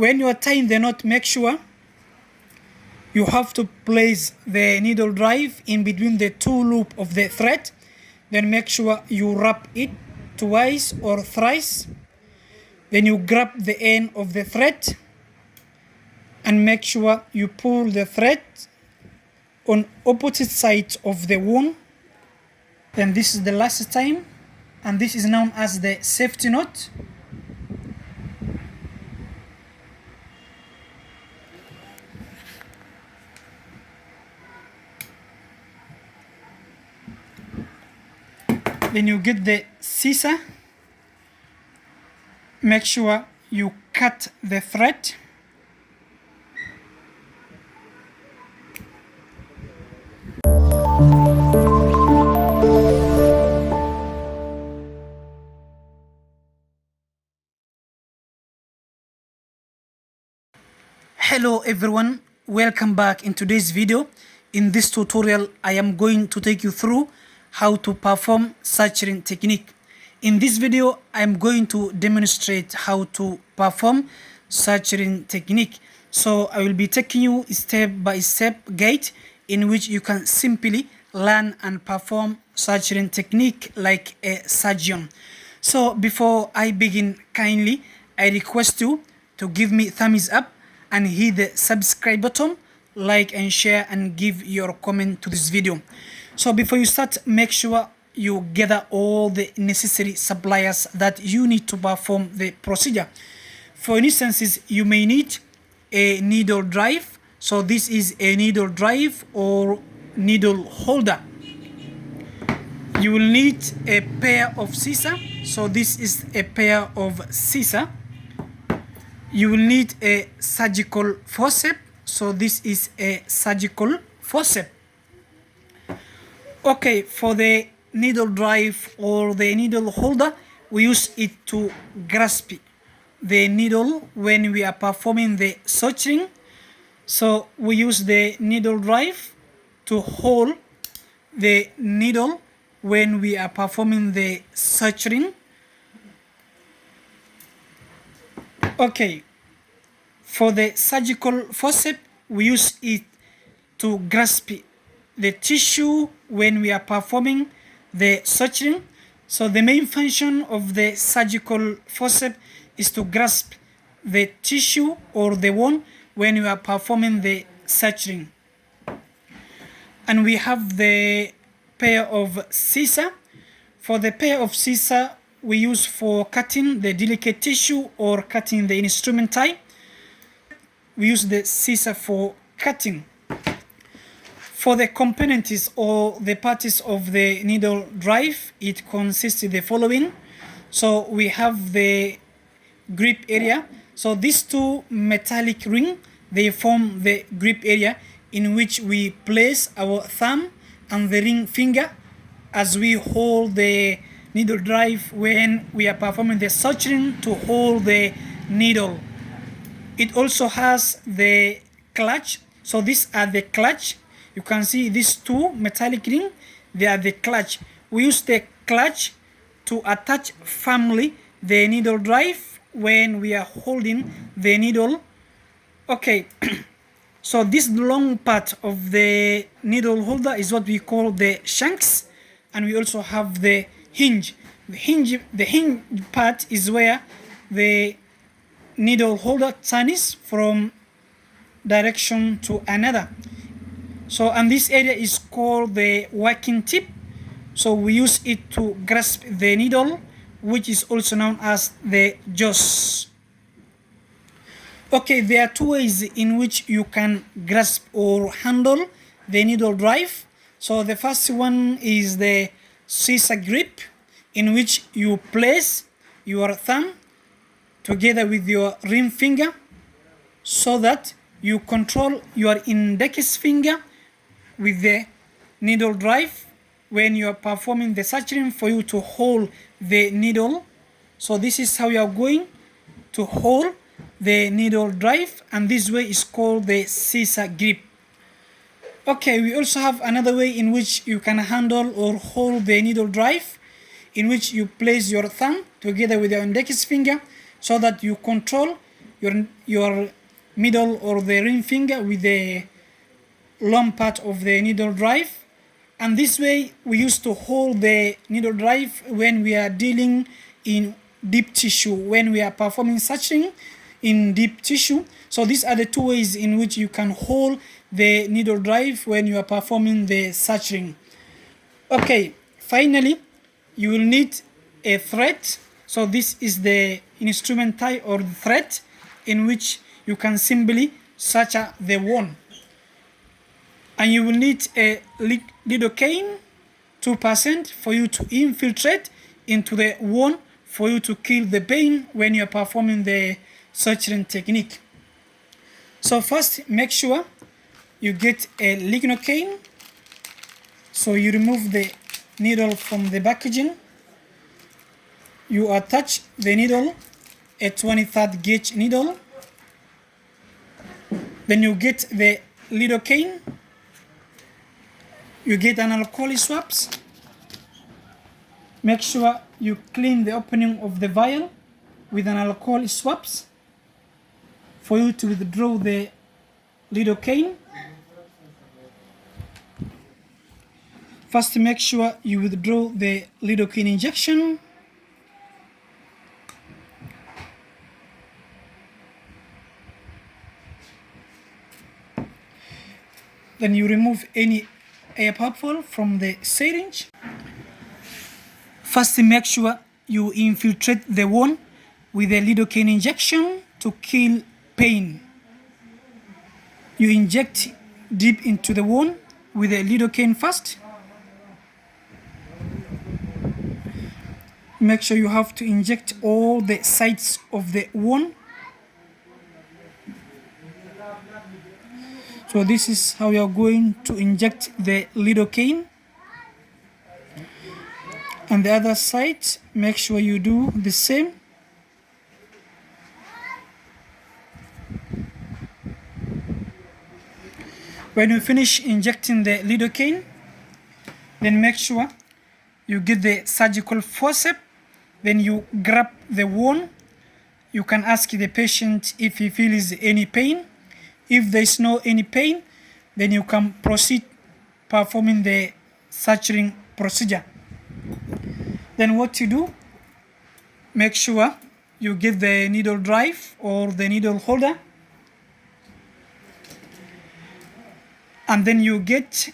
when you are tying the knot, make sure you have to place the needle drive in between the two loops of the thread. Then make sure you wrap it twice or thrice. Then you grab the end of the thread and make sure you pull the thread on opposite sides of the wound. Then this is the last time, and this is known as the safety knot. Then you get the scissor, make sure you cut the thread. Hello everyone, welcome back in today's video. In this tutorial, I am going to take you through how to perform suturing technique. In this video, I am going to demonstrate how to perform suturing technique. So I will be taking you step by step guide in which you can simply learn and perform suturing technique like a surgeon. So before I begin, kindly I request you to give me thumbs up and hit the subscribe button, like and share, and give your comment to this video. So before you start, make sure you gather all the necessary supplies that you need to perform the procedure. For instance, you may need a needle drive. So this is a needle drive or needle holder. You will need a pair of scissors. So this is a pair of scissors. You will need a surgical forceps. So this is a surgical forceps. Okay, for the needle drive or the needle holder, we use it to grasp the needle when we are performing the suturing. So we use the needle drive to hold the needle when we are performing the suturing. Okay, for the surgical forceps, we use it to grasp the tissue when we are performing the suturing. So the main function of the surgical forceps is to grasp the tissue or the wound when we are performing the suturing. And we have the pair of scissors. For the pair of scissors, we use for cutting the delicate tissue or cutting the instrument tie. We use the scissor for cutting. For the components or the parts of the needle drive, it consists of the following. So we have the grip area. So these two metallic rings, they form the grip area in which we place our thumb and the ring finger as we hold the needle drive when we are performing the suturing to hold the needle. It also has the clutch. So these are the clutch. You can see these two metallic rings, they are the clutch. We use the clutch to attach firmly the needle drive when we are holding the needle. Okay, so this long part of the needle holder is what we call the shanks, and we also have the hinge. The hinge part is where the needle holder turns from direction to another. So, and this area is called the working tip. So we use it to grasp the needle, which is also known as the jaws. Okay, there are two ways in which you can grasp or handle the needle drive. So the first one is the scissor grip, in which you place your thumb together with your ring finger so that you control your index finger with the needle drive when you are performing the suturing for you to hold the needle. So this is how you are going to hold the needle drive, and this way is called the scissor grip. Okay, we also have another way in which you can handle or hold the needle drive, in which you place your thumb together with your index finger so that you control your middle or the ring finger with the long part of the needle drive. And this way we used to hold the needle drive when we are dealing in deep tissue, when we are performing suturing in deep tissue. So these are the two ways in which you can hold the needle drive when you are performing the suturing. Okay, finally you will need a thread. So this is the instrument tie or the thread in which you can simply suture the wound. And you will need a lidocaine 2% for you to infiltrate into the wound for you to kill the pain when you're performing the suturing technique. So first, make sure you get a lidocaine. So you remove the needle from the packaging. You attach the needle, a 23rd gauge needle. Then you get the lidocaine. You get an alcohol swabs. Make sure you clean the opening of the vial with an alcohol swabs for you to withdraw the lidocaine. First, make sure you withdraw the lidocaine injection. Then you remove any air bubble from the syringe. First, make sure you infiltrate the wound with a lidocaine injection to kill pain. You inject deep into the wound with a lidocaine first. Make sure you have to inject all the sides of the wound. So this is how you are going to inject the lidocaine. On the other side, make sure you do the same. When you finish injecting the lidocaine, then make sure you get the surgical forceps. Then you grab the wound. You can ask the patient if he feels any pain. If there is no any pain, then you can proceed performing the suturing procedure. Then what you do, make sure you get the needle drive or the needle holder, and then you get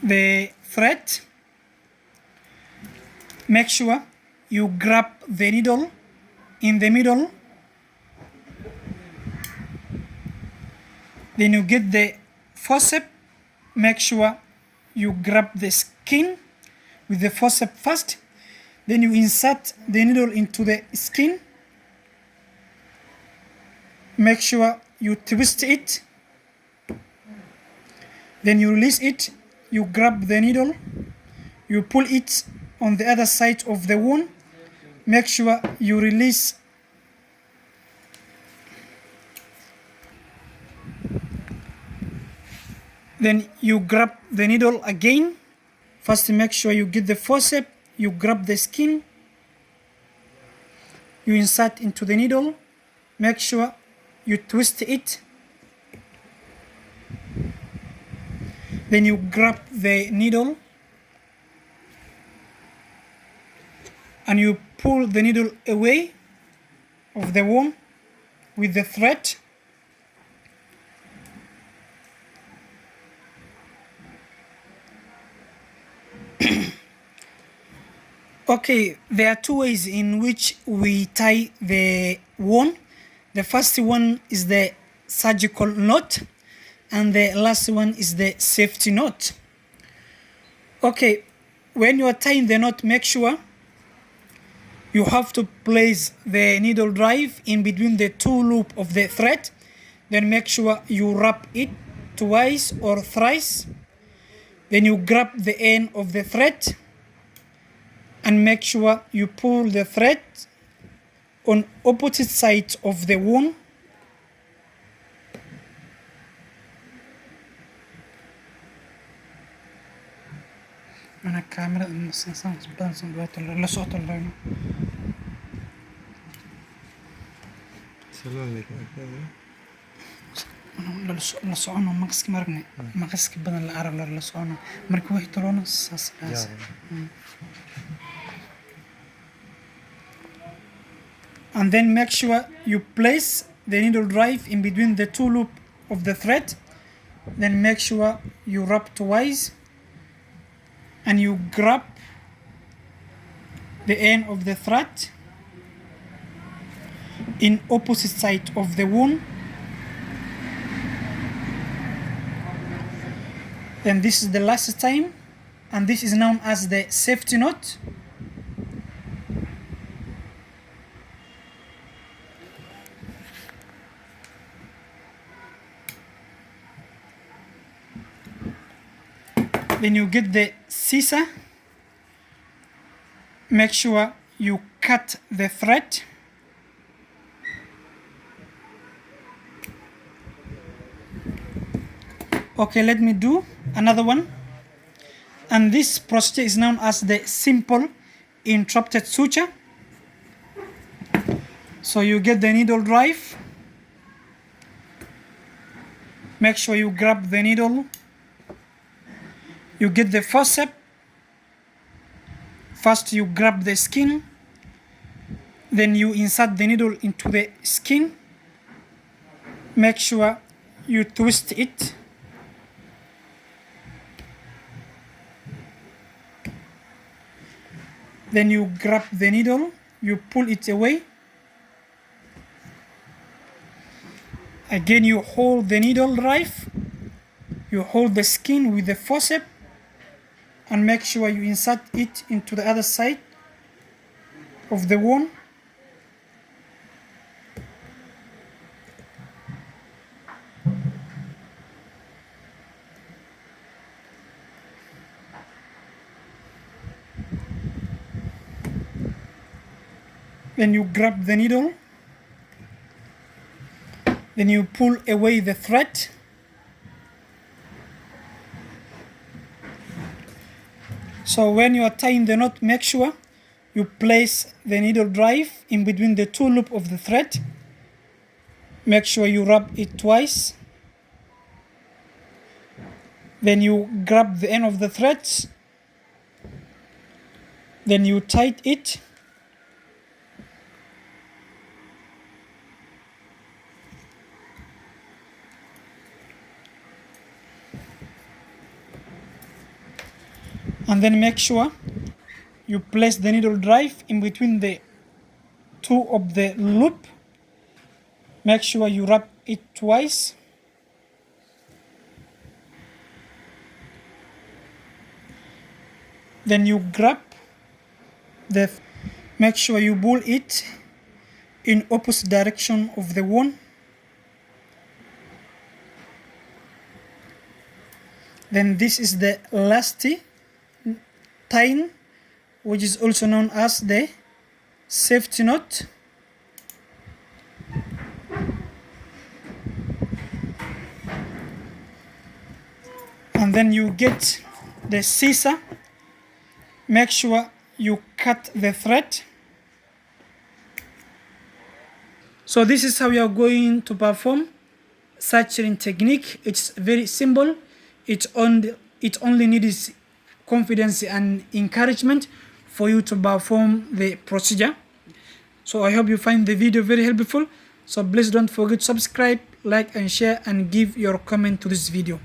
the thread. Make sure you grab the needle in the middle. Then you get the forceps. Make sure you grab the skin with the forceps first. Then you insert the needle into the skin. Make sure you twist it. Then you release it. You grab the needle. You pull it on the other side of the wound. Make sure you release. Then you grab the needle again. First, make sure you get the forceps. You grab the skin. You insert into the needle. Make sure you twist it. Then you grab the needle and you pull the needle away of the wound with the thread. Okay, there are two ways in which we tie the wound. The first one is the surgical knot, and the last one is the safety knot. Okay, when you are tying the knot, make sure you have to place the needle drive in between the two loops of the thread. Then make sure you wrap it twice or thrice. Then you grab the end of the thread and make sure you pull the thread on opposite sides of the wound. أنا الكاميرا la socono maqaski margne maqaski badan la arag la socono marka way toloona saas and then make sure you place the needle drive in between the two loop of the thread. Then make sure you rub twice and you grab the end of the thread in opposite side of the wound. Then this is the last time, and this is known as the safety knot. Then you get the scissor. Make sure you cut the thread. Okay, let me do another one. And this procedure is known as the simple interrupted suture. So you get the needle drive. Make sure you grab the needle. You get the forceps. First you grab the skin. Then you insert the needle into the skin. Make sure you twist it. Then you grab the needle, you pull it away. Again, you hold the needle drive, you hold the skin with the forceps, and make sure you insert it into the other side of the wound. Then you grab the needle, then you pull away the thread. So when you are tying the knot, make sure you place the needle drive in between the two loops of the thread. Make sure you rub it twice. Then you grab the end of the thread. Then you tight it. And then make sure you place the needle drive in between the two of the loop. Make sure you rub it twice. Then you grab the, make sure you pull it in opposite direction of the wound. Then this is the last tying, which is also known as the safety knot. And then you get the scissor. Make sure you cut the thread. So this is how you are going to perform suturing technique. It's very simple. It only needs confidence and encouragement for you to perform the procedure. So I hope you find the video very helpful. So please don't forget to subscribe, like and share, and give your comment to this video.